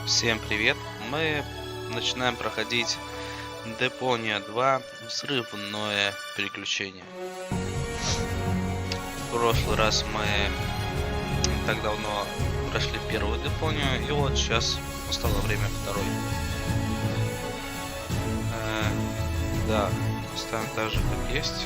Всем привет! Мы начинаем проходить Депония 2 Взрывное приключение. В прошлый раз мы не так давно прошли первую Депонию, и вот сейчас настало время второй. Да, оставим так же, как есть.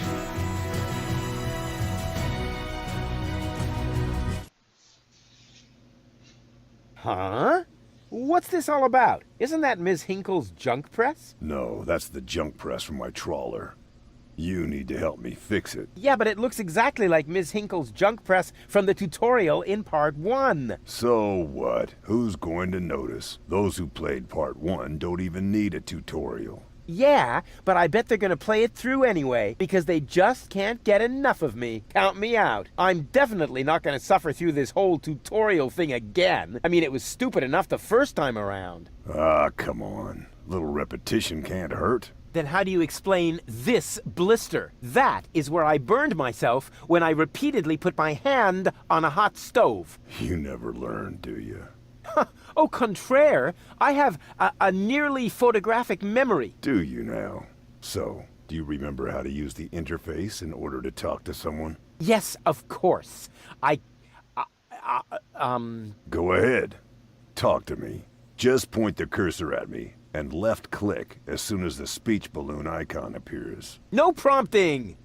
Huh? What's this all about? Isn't that Ms. Hinkle's junk press? No, that's the junk press from my trawler. You need to help me fix it. Yeah, but it looks exactly like Ms. Hinkle's junk press from the tutorial in Part 1. So what? Who's going to notice? Those who played Part 1 don't even need a tutorial. Yeah, but I bet they're gonna play it through anyway, because they just can't get enough of me. Count me out. I'm definitely not gonna suffer through this whole tutorial thing again. I mean, it was stupid enough the first time around. Ah, come on. Little repetition can't hurt. Then how do you explain this blister? That is where I burned myself when I repeatedly put my hand on a hot stove. You never learn, do you? Au contraire, I have a nearly photographic memory. Do you now? So, do you remember how to use the interface in order to talk to someone? Yes, of course. Go ahead. Talk to me. Just point the cursor at me and left click as soon as the speech balloon icon appears. No prompting!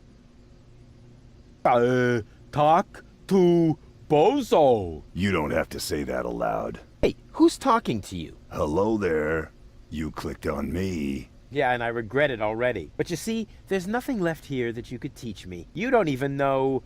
Talk to Bozo. You don't have to say that aloud. Hey, who's talking to you? Hello there. You clicked on me. Yeah, and I regret it already. But you see, there's nothing left here that you could teach me. You don't even know,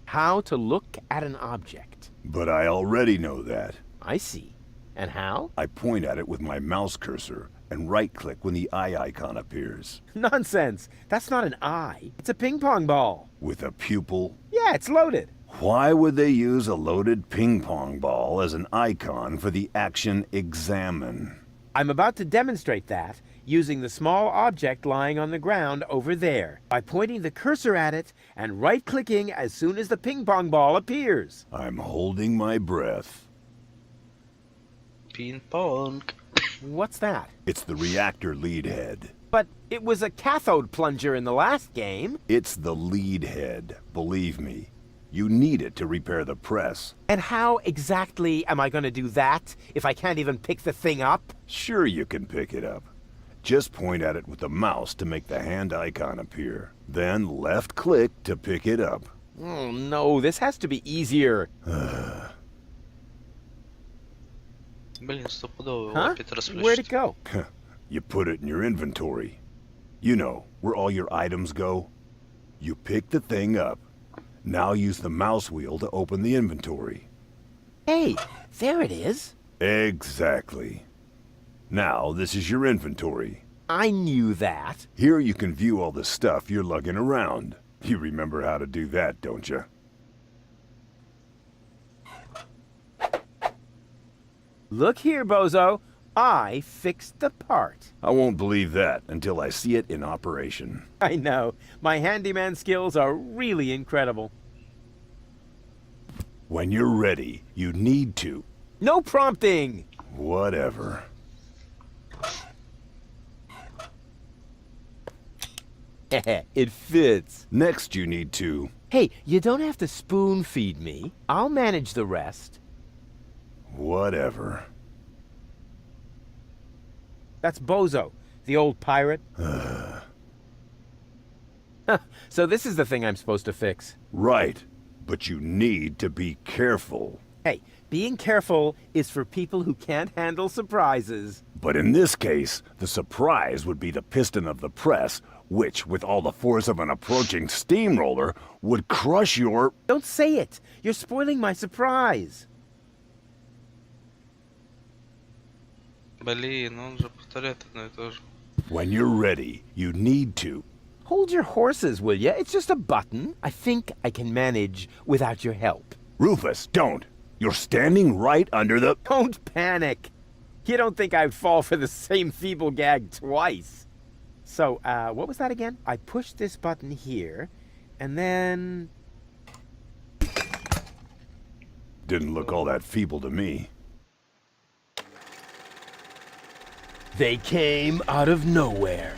how to look at an object. But I already know that. I see. And how? I point at it with my mouse cursor and right-click when the eye icon appears. Nonsense. That's not an eye. It's a ping pong ball. With a pupil? Yeah, it's loaded. Why would they use a loaded ping pong ball as an icon for the action examine? I'm about to demonstrate that using the small object lying on the ground over there by pointing the cursor at it and right-clicking as soon as the ping pong ball appears. I'm holding my breath. Ping pong. What's that? It's the reactor lead head. But it was a cathode plunger in the last game. It's the lead head, believe me. You need it to repair the press. And how exactly am I going to do that if I can't even pick the thing up? Sure you can pick it up. Just point at it with the mouse to make the hand icon appear. Then left-click to pick it up. Oh no, this has to be easier. Блин, стопудово, Huh? опять расплющить. Where'd it go? You put it in your inventory. You know, where all your items go. You pick the thing up. Now use the mouse wheel to open the inventory. Hey, there it is. Exactly. Now, this is your inventory. I knew that. Here you can view all the stuff you're lugging around. You remember how to do that, don't you? Look here, Bozo. I fixed the part. I won't believe that until I see it in operation. I know. My handyman skills are really incredible. When you're ready, you need to. No prompting! Whatever. It fits. Next you need to... Hey, you don't have to spoon feed me. I'll manage the rest. Whatever. That's Bozo, the old pirate. So this is the thing I'm supposed to fix. Right. But you need to be careful. Hey, being careful is for people who can't handle surprises. But in this case, the surprise would be the piston of the press, which, with all the force of an approaching steamroller, would crush your... Don't say it! You're spoiling my surprise. Блин, он же повторяет одно и то же. When you're ready, you need to... Hold your horses, will ya? It's just a button. I think I can manage without your help. Rufus, don't! You're standing right under the... Don't panic. You don't think I'd fall for the same feeble gag twice. So, what was that again? I pushed this button here, and then... Didn't look all that feeble to me. They came out of nowhere.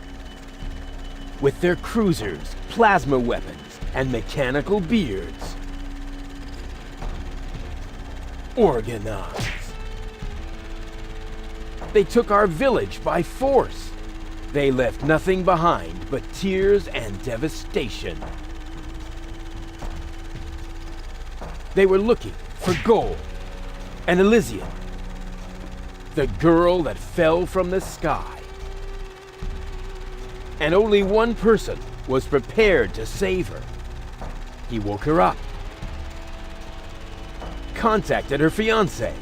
With their cruisers, plasma weapons, and mechanical beards. Organized. They took our village by force. They left nothing behind but tears and devastation. They were looking for gold and Elizium, the girl that fell from the sky. And only one person was prepared to save her. He woke her up, contacted her fiancé,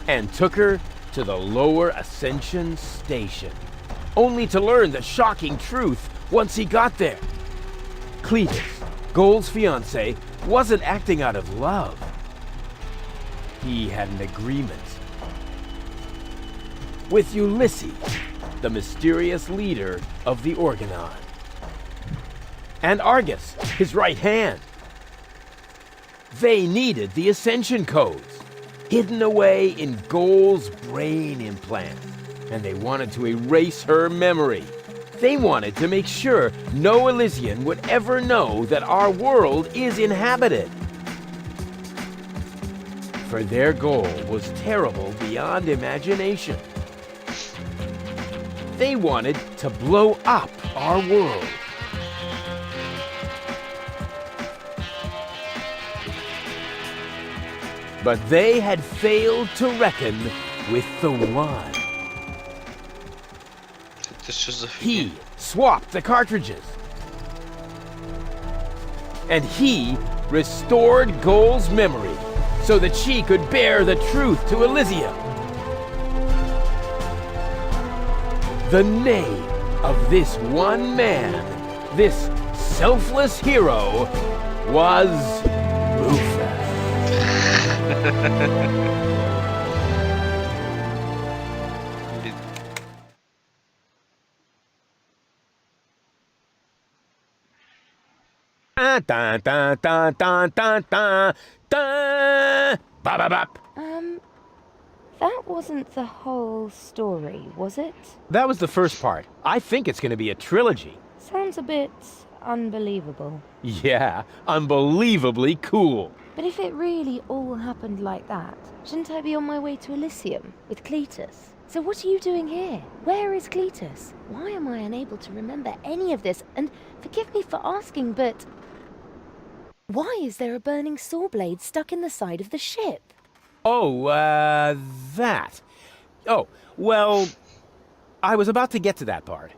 and took her to the lower Ascension station, only to learn the shocking truth once he got there. Cletus, Goal's fiancé, wasn't acting out of love. He had an agreement with Ulysses, the mysterious leader of the Organon, and Argus, his right hand. They needed the Ascension codes, hidden away in Goal's brain implant, and they wanted to erase her memory. They wanted to make sure no Elysian would ever know that our world is inhabited. For their goal was terrible beyond imagination. They wanted to blow up our world. But they had failed to reckon with the One. He swapped the cartridges. And he restored Goal's memory so that she could bear the truth to Elysium. The name of this one man, this selfless hero, was Rufus. Dun, dun, dun, dun, dun, dun, dun. Bop, bop, bop. That wasn't the whole story, was it? That was the first part. I think it's going to be a trilogy. Sounds a bit unbelievable. Yeah, unbelievably cool. But if it really all happened like that, shouldn't I be on my way to Elysium with Cletus? So what are you doing here? Where is Cletus? Why am I unable to remember any of this? And forgive me for asking, but why is there a burning saw blade stuck in the side of the ship? Oh, that. Oh, well, I was about to get to that part.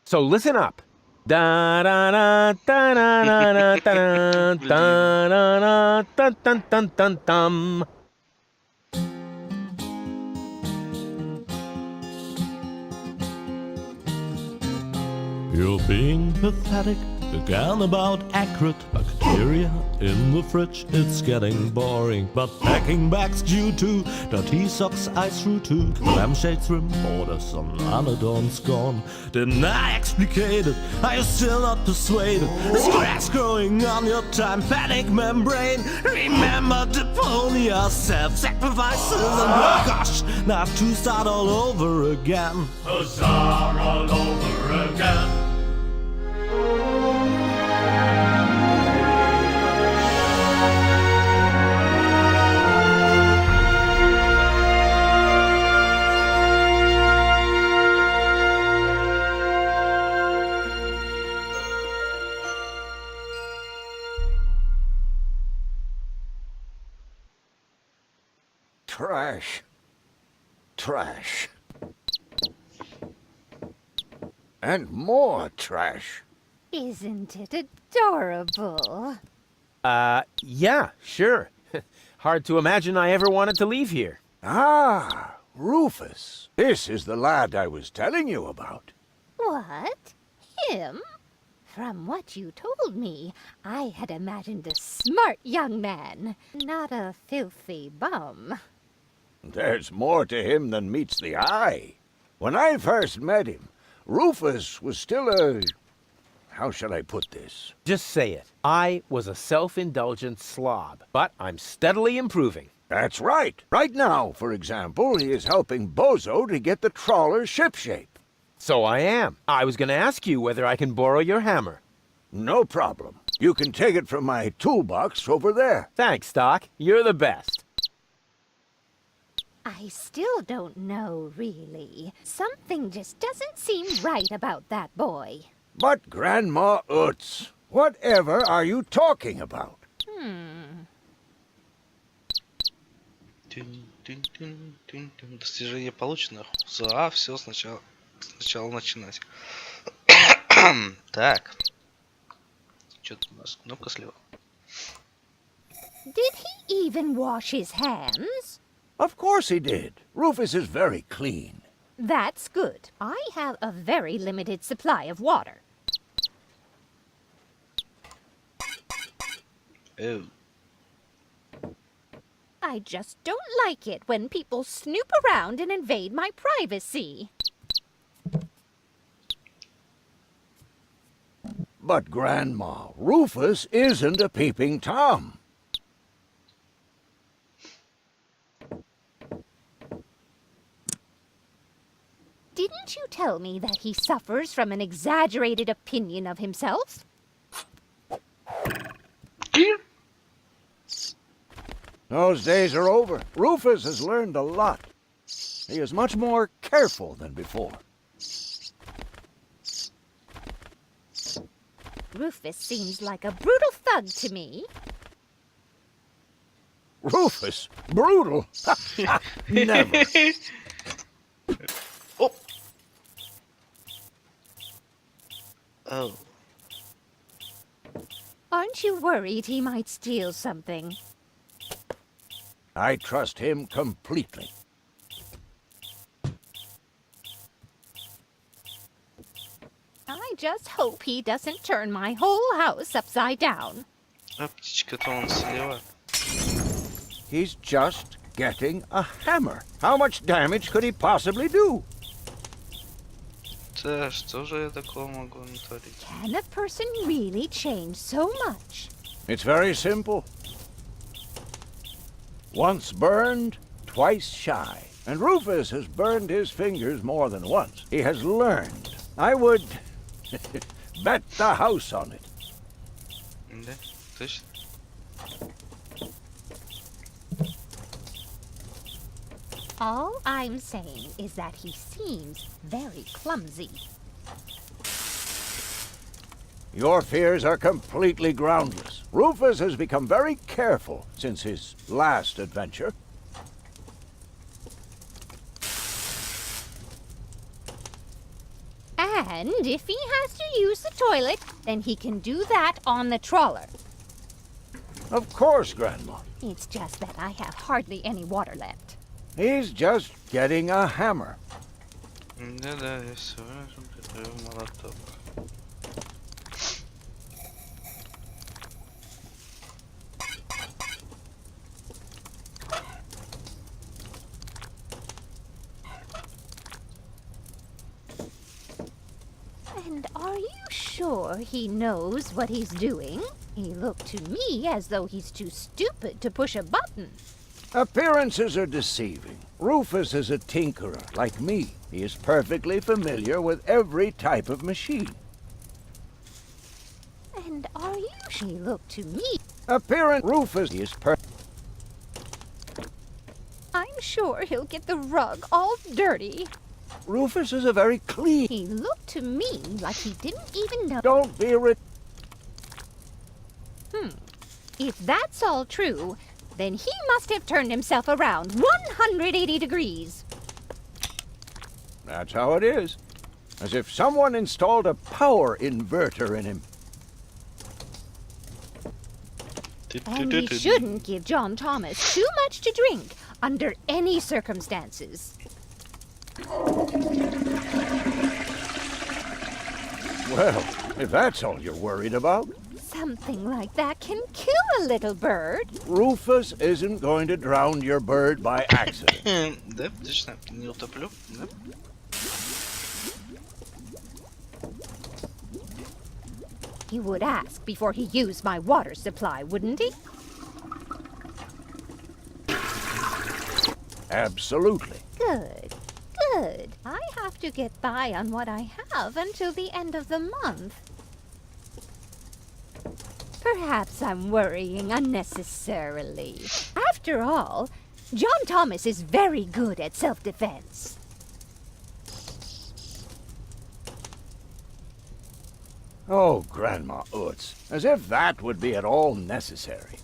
So listen up. Da da da da da da da da da da dun dun dun dun. You're being pathetic again about accurate bacteria in the fridge. It's getting boring, but packing bags due to dirty socks I threw to lampshades, rim borders on anodons gone. Didn't I explicate it? Are you still not persuaded? There's cracks growing on your time panic membrane. Remember Deponia, self-sacrifices, and oh gosh, now I have to start all over again. Start all over again. Trash. Trash. And more trash. Isn't it adorable? Yeah, sure. Hard to imagine I ever wanted to leave here. Ah, Rufus. This is the lad I was telling you about. What? Him? From what you told me, I had imagined a smart young man, not a filthy bum. There's more to him than meets the eye. When I first met him, Rufus was still how shall I put this? Just say it. I was a self-indulgent slob, but I'm steadily improving. That's right. Right now, for example, he is helping Bozo to get the trawler shipshape. So I am. I was going to ask you whether I can borrow your hammer. No problem. You can take it from my toolbox over there. Thanks, Doc. You're the best. I still don't know, really. Something just doesn't seem right about that boy. But Grandma Utz, whatever are you talking about? Достижение получено. За все сначала начинать. Так. Что-то у нас кнопка слева. Did he even wash his hands? Of course he did. Rufus is very clean. That's good. I have a very limited supply of water. Oh. I just don't like it when people snoop around and invade my privacy. But Grandma, Rufus isn't a peeping Tom. Didn't you tell me that he suffers from an exaggerated opinion of himself? Those days are over. Rufus has learned a lot. He is much more careful than before. Rufus seems like a brutal thug to me. Rufus? Brutal? Never. Oh. Oh. Aren't you worried he might steal something? I trust him completely. I just hope he doesn't turn my whole house upside down. А птичка-то он слева. He's just getting a hammer. How much damage could he possibly do? Да, что же я такого могу натворить? Can a person really change so much? It's very simple. Once burned, twice shy. And Rufus has burned his fingers more than once. He has learned. I would bet the house on it. Да, точно. All I'm saying is that he seems very clumsy. Your fears are completely groundless. Rufus has become very careful since his last adventure. And if he has to use the toilet, then he can do that on the trawler. Of course, Grandma. It's just that I have hardly any water left. He's just getting a hammer. Да, я все прикрыл молоток. And are you sure he knows what he's doing? He looked to me as though he's too stupid to push a button. Appearances are deceiving. Rufus is a tinkerer, like me. He is perfectly familiar with every type of machine. And are you sure he looked to me? Rufus is I'm sure he'll get the rug all dirty. Rufus is a very clean... He looked to me like he didn't even know. Don't be If that's all true, then he must have turned himself around 180 degrees. That's how it is. As if someone installed a power inverter in him. And we shouldn't give John Thomas too much to drink under any circumstances. Well, if that's all you're worried about, Something like that can kill a little bird. Rufus isn't going to drown your bird by accident. Да, точно, не утоплю, да? He would ask before he used my water supply, wouldn't he? Absolutely. Good. Good. I have to get by on what I have until the end of the month. Perhaps I'm worrying unnecessarily. After all, John Thomas is very good at self-defense. Oh, Grandma Utz, as if that would be at all necessary.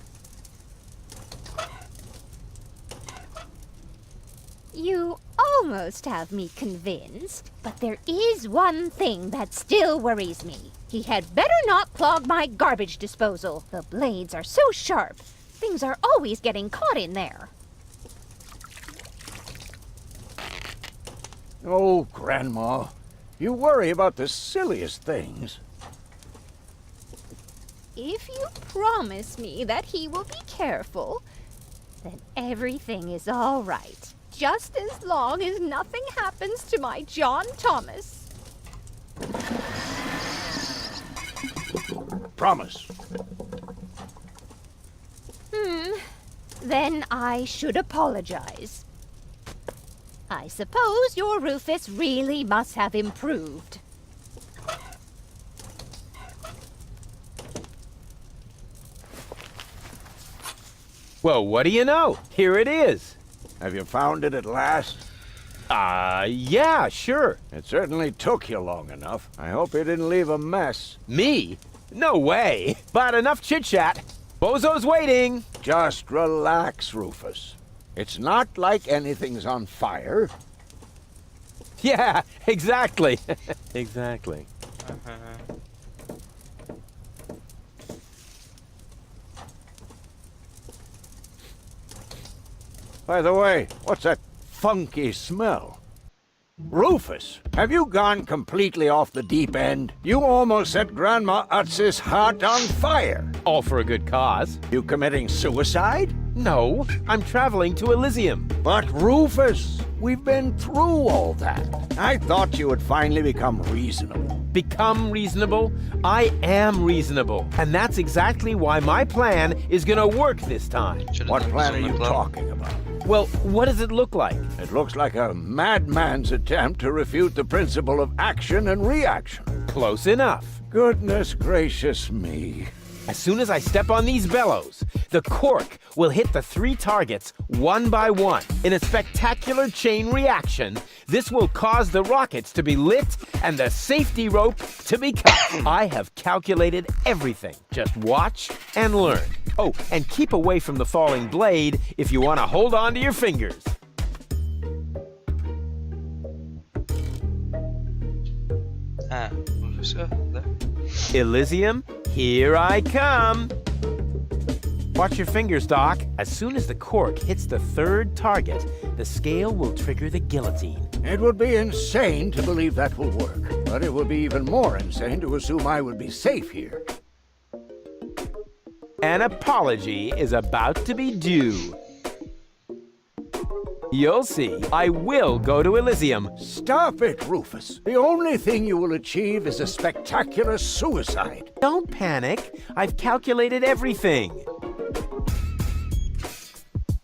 You almost have me convinced, but there is one thing that still worries me. He had better not clog my garbage disposal. The blades are so sharp. Things are always getting caught in there. Oh, Grandma, you worry about the silliest things. If you promise me that he will be careful, then everything is all right. Just as long as nothing happens to my John Thomas. Promise. Then I should apologize. I suppose your Rufus really must have improved. Well, what do you know? Here it is. Have you found it at last? Yeah, sure. It certainly took you long enough. I hope you didn't leave a mess. Me? No way. But enough chit-chat. Bozo's waiting. Just relax, Rufus. It's not like anything's on fire. Yeah, exactly. Exactly. By the way, what's that funky smell? Rufus, have you gone completely off the deep end? You almost set Grandma Utz's heart on fire. All for a good cause. You committing suicide? No, I'm traveling to Elysium. But Rufus, we've been through all that. I thought you would finally become reasonable. Become reasonable? I am reasonable. And that's exactly why my plan is gonna work this time. What plan are you talking about? Well, what does it look like? It looks like a madman's attempt to refute the principle of action and reaction. Close enough. Goodness gracious me. As soon as I step on these bellows, the cork will hit the 3 targets one by one. In a spectacular chain reaction, this will cause the rockets to be lit and the safety rope to be cut. I have calculated everything. Just watch and learn. Oh, and keep away from the falling blade if you want to hold on to your fingers. Все, да? Elysium, here I come. Watch your fingers, Doc. As soon as the cork hits the 3rd target, the scale will trigger the guillotine. It would be insane to believe that will work, but it would be even more insane to assume I would be safe here. An apology is about to be due. You'll see. I will go to Elysium. Stop it, Rufus. The only thing you will achieve is a spectacular suicide. Don't panic. I've calculated everything.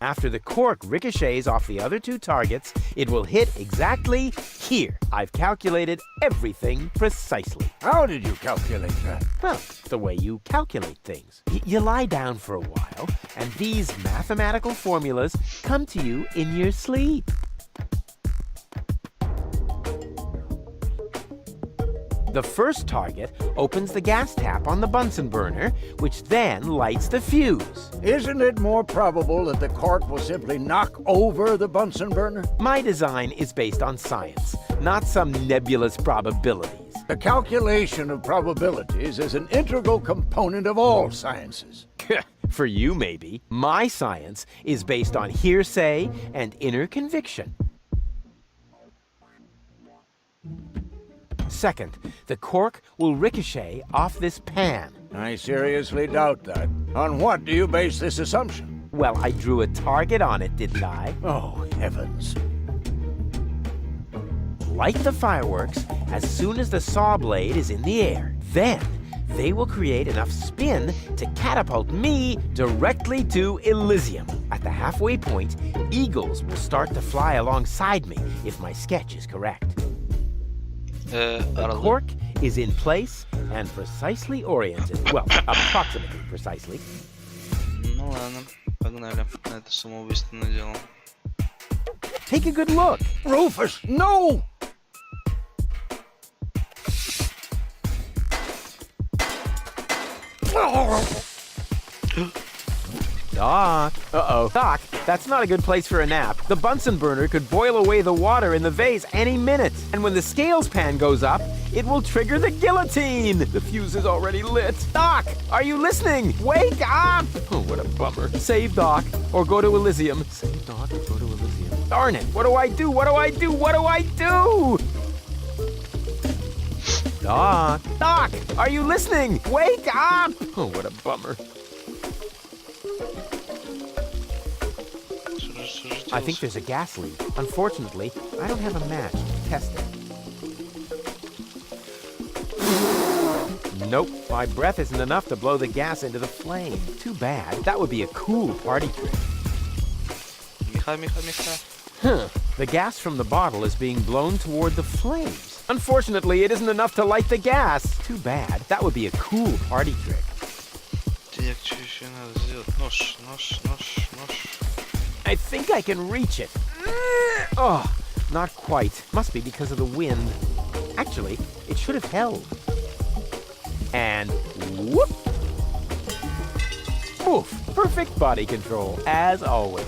After the cork ricochets off the other 2 targets, it will hit exactly here. I've calculated everything precisely. How did you calculate that? Well, the way you calculate things. You lie down for a while, and these mathematical formulas come to you in your sleep. The first target opens the gas tap on the Bunsen burner, which then lights the fuse. Isn't it more probable that the cork will simply knock over the Bunsen burner? My design is based on science, not some nebulous probabilities. The calculation of probabilities is an integral component of all sciences. For you, maybe. My science is based on hearsay and inner conviction. Second, the cork will ricochet off this pan. I seriously doubt that. On what do you base this assumption? Well, I drew a target on it, didn't I? Oh, heavens. Light the fireworks as soon as the saw blade is in the air. Then, they will create enough spin to catapult me directly to Elysium. At the halfway point, eagles will start to fly alongside me if my sketch is correct. The cork is in place and precisely oriented. Well, approximately precisely. Ну ладно, погнали на это самоубийственное дело. Take a good look. Rufus, no! Doc. Uh-oh. Doc, that's not a good place for a nap. The Bunsen burner could boil away the water in the vase any minute. And when the scales pan goes up, it will trigger the guillotine. The fuse is already lit. Doc, are you listening? Wake up! Oh, what a bummer. Save Doc, or go to Elysium. Save Doc, or go to Elysium. Darn it, what do I do? What do I do? What do I do? Doc. Doc, are you listening? Wake up! Oh, what a bummer. I think there's a gas leak. Unfortunately, I don't have a match to test it. Nope, my breath isn't enough to blow the gas into the flame. Too bad. That would be a cool party trick. Huh. The gas from the bottle is being blown toward the flames. Unfortunately, it isn't enough to light the gas. Too bad. That would be a cool party trick. I think I can reach it. Oh, not quite. Must be because of the wind. Actually, it should have held. And whoop! Oof! Perfect body control, as always.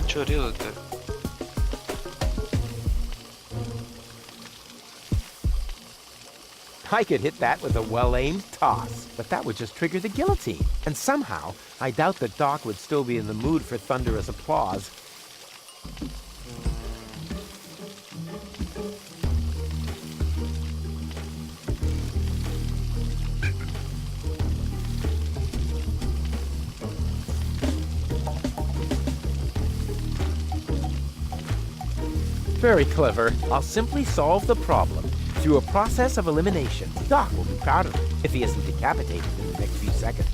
Чё резать-то? I could hit that with a well-aimed toss, but that would just trigger the guillotine. And somehow, I doubt that Doc would still be in the mood for thunderous applause. Very clever. I'll simply solve the problem through a process of elimination. Doc will be proud of it if he isn't decapitated in the next few seconds.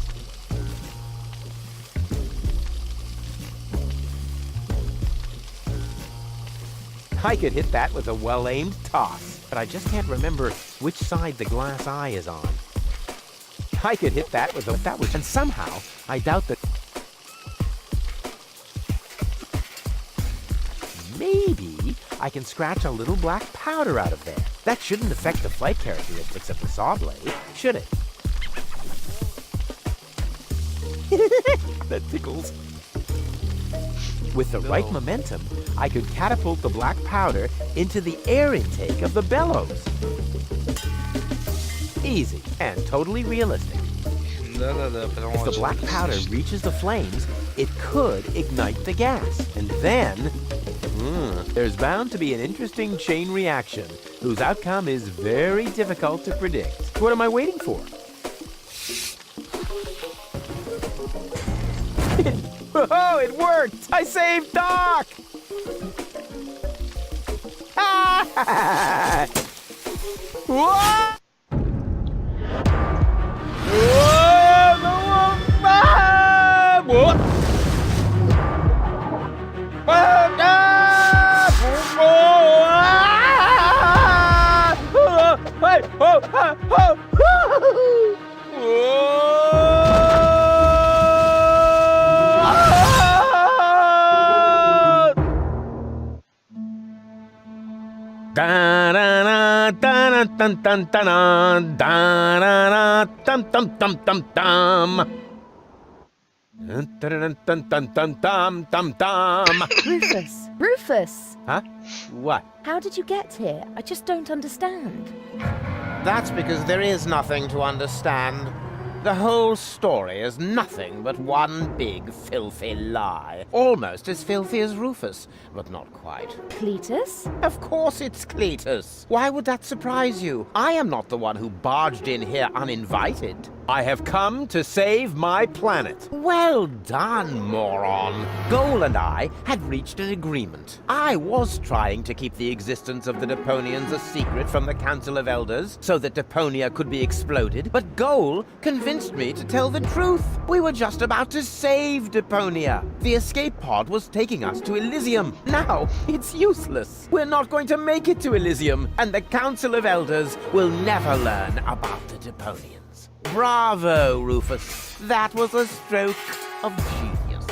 I could hit that with a well-aimed toss, but I just can't remember which side the glass eye is on. I could hit that with a... and somehow, I doubt that... Maybe I can scratch a little black powder out of there. That shouldn't affect the flight characteristics of the saw blade, should it? That tickles. With the right momentum, I could catapult the black powder into the air intake of the bellows. Easy and totally realistic. If the black powder reaches the flames, it could ignite the gas. And then... there's bound to be an interesting chain reaction, whose outcome is very difficult to predict. What am I waiting for? Oh, it worked! I saved Doc! Ah! What? What? Rufus! Rufus! Huh? What? How did you get here? I just don't understand. That's because there is nothing to understand. The whole story is nothing but one big filthy lie. Almost as filthy as Rufus, but not quite. Cletus? Of course it's Cletus. Why would that surprise you? I am not the one who barged in here uninvited. I have come to save my planet. Well done, moron. Goal and I had reached an agreement. I was trying to keep the existence of the Deponians a secret from the Council of Elders so that Deponia could be exploded, but Goal convinced me to tell the truth. We were just about to save Deponia. The escape pod was taking us to Elysium. Now, it's useless. We're not going to make it to Elysium, and the Council of Elders will never learn about the Deponians. Bravo, Rufus. That was a stroke of genius.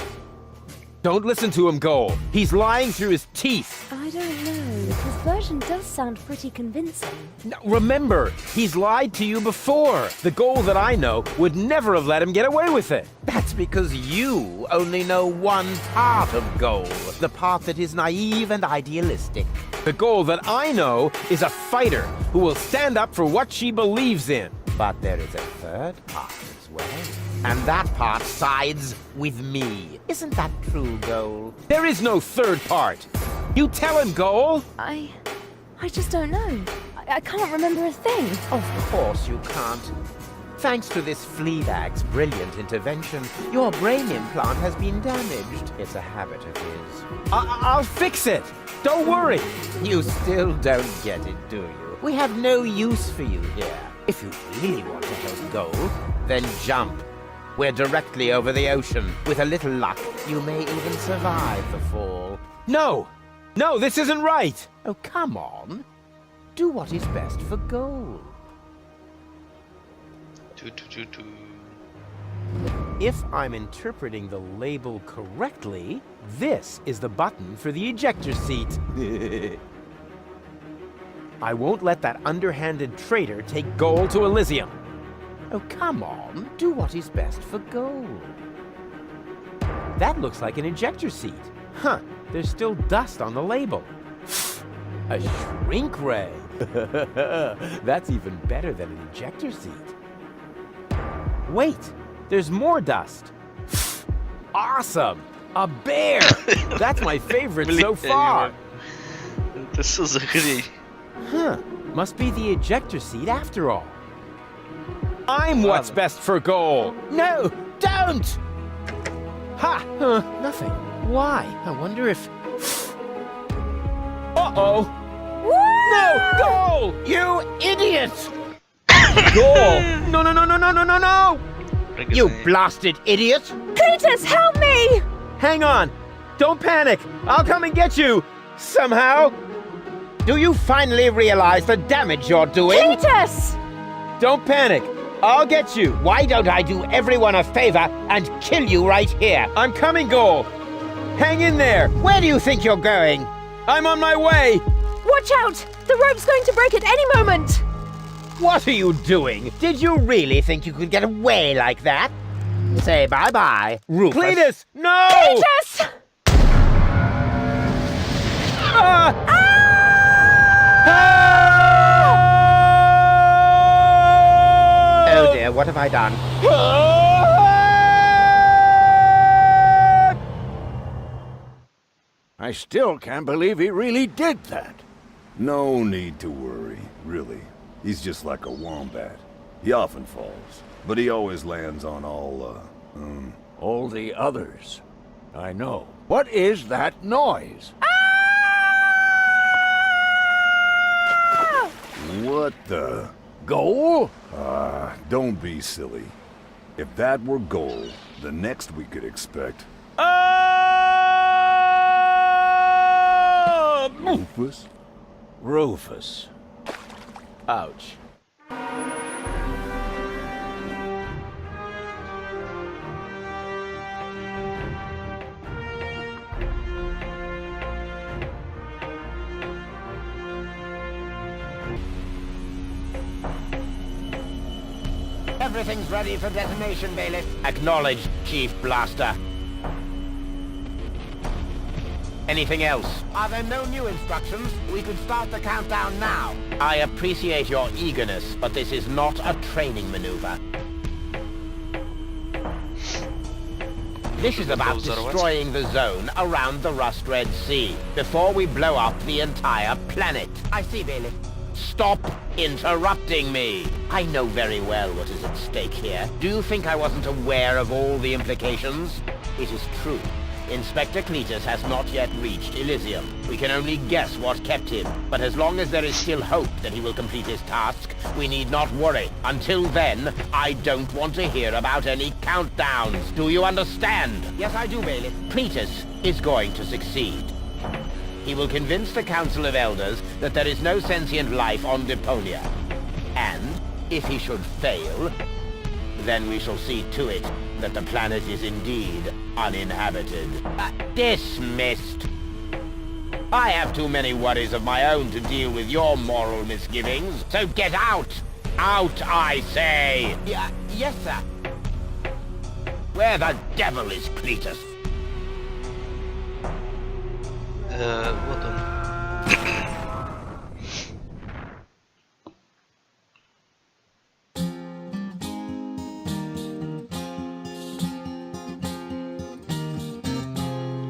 Don't listen to him, Goal. He's lying through his teeth. I don't know. His version does sound pretty convincing. Now, remember, he's lied to you before. The Goal that I know would never have let him get away with it. That's because you only know one part of Goal, the part that is naive and idealistic. The Goal that I know is a fighter who will stand up for what she believes in. But there is a third part as well. And that part sides with me. Isn't that true, Goal? There is no third part. You tell him, Goal. I just don't know. I can't remember a thing. Of course you can't. Thanks to this Fleabag's brilliant intervention, your brain implant has been damaged. It's a habit of his. I'll fix it. Don't worry. You still don't get it, do you? We have no use for you here. If you really want to help Goal, then jump. We're directly over the ocean. With a little luck, you may even survive the fall. No! No, this isn't right! Oh, come on. Do what is best for Goal. If I'm interpreting the label correctly, this is the button for the ejector seat. I won't let that underhanded traitor take Goal to Elysium. Oh, come on. Do what is best for Goal. That looks like an ejector seat. Huh, there's still dust on the label. A shrink ray. That's even better than an ejector seat. Wait, there's more dust. Awesome! A bear! That's my favorite so far. Это что за хрень? Huh, must be the ejector seat after all. I'm what's best for Goal. No, don't! Ha! Nothing. Why? I wonder if... Uh-oh! No! Goal! You idiot! Goal! No, no, no, no, no, no, no, no! You blasted idiot! Cletus, help me! Hang on! Don't panic! I'll come and get you! Somehow! Do you finally realize the damage you're doing? Cletus! Don't panic! I'll get you! Why don't I do everyone a favor and kill you right here? I'm coming, Goal! Hang in there! Where do you think you're going? I'm on my way! Watch out! The rope's going to break at any moment! What are you doing? Did you really think you could get away like that? Say bye-bye, Rufus. Cletus, no! Cletus! Ah! Oh dear, what have I done? I still can't believe he really did that. No need to worry, really. He's just like a wombat. He often falls, but he always lands on All the others. I know. What is that noise? What the? Goal? Don't be silly. If that were Goal, the next we could expect... Rufus? Rufus. Ouch. Everything's ready for detonation, Bailiff. Acknowledged, Chief Blaster. Anything else? Are there no new instructions? We could start the countdown now. I appreciate your eagerness, but this is not a training maneuver. This is about destroying the zone around the Rust Red Sea before we blow up the entire planet. I see, Bailiff. Stop interrupting me. I know very well what is at stake here. Do you think I wasn't aware of all the implications? It is true. Inspector Cletus has not yet reached Elysium. We can only guess what kept him, but as long as there is still hope that he will complete his task, we need not worry. Until then, I don't want to hear about any countdowns. Do you understand? Yes, I do, Bailiff. Cletus is going to succeed. He will convince the Council of Elders that there is no sentient life on Deponia. And, if he should fail, then we shall see to it that the planet is indeed uninhabited. Dismissed. I have too many worries of my own to deal with your moral misgivings, so get out! Out, I say! Yes, sir. Where the devil is Cletus? Вот он.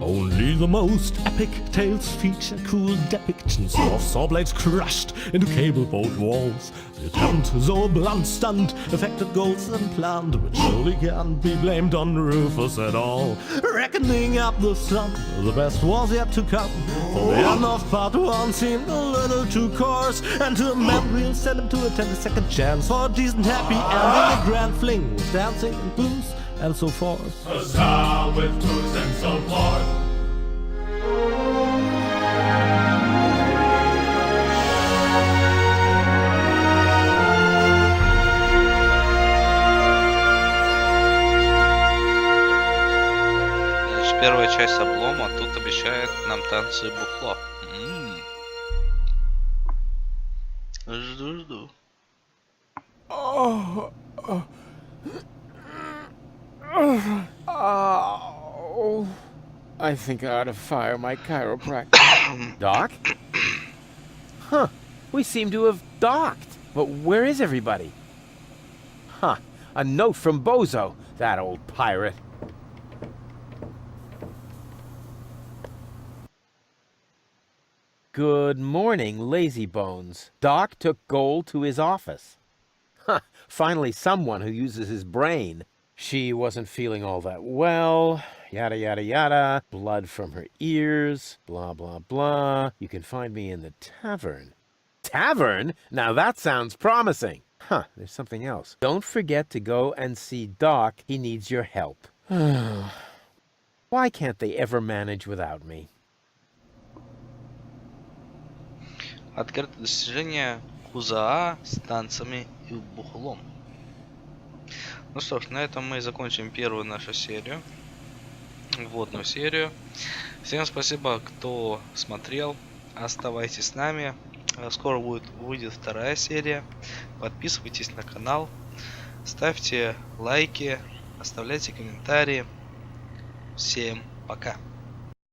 Only the most epic tales feature cool depictions of saw blades crushed into cable boat walls. The attempt, though a blunt stunt, affected goals and planned, which surely can't be blamed on Rufus at all. Reckoning up the sum, the best was yet to come, for the end of part one seemed a little too coarse, and to amend we'll send him to attend a second chance for a decent happy ending, a grand fling with dancing and booze and so forth. A sound with booze and so forth. Значит, первая часть облома, тут обещает нам танцы и бухло. Жду. Oh, I think I ought to fire my chiropractor. Doc? Huh, we seem to have docked. But where is everybody? Huh, a note from Bozo, that old pirate. Good morning, lazy bones. Doc took Gold to his office. Huh, finally someone who uses his brain. She wasn't feeling all that well, yada yada yada, blood from her ears, blah blah blah. You can find me in the tavern. Tavern? Now that sounds promising. Huh, there's something else. Don't forget to go and see Doc. He needs your help. Why can't they ever manage without me? Открыто достижение Кузаа с танцами и бухлом. Ну что ж, на этом мы закончим первую нашу серию. Вводную серию. Всем спасибо, кто смотрел. Оставайтесь с нами. Скоро выйдет вторая серия. Подписывайтесь на канал. Ставьте лайки. Оставляйте комментарии. Всем пока.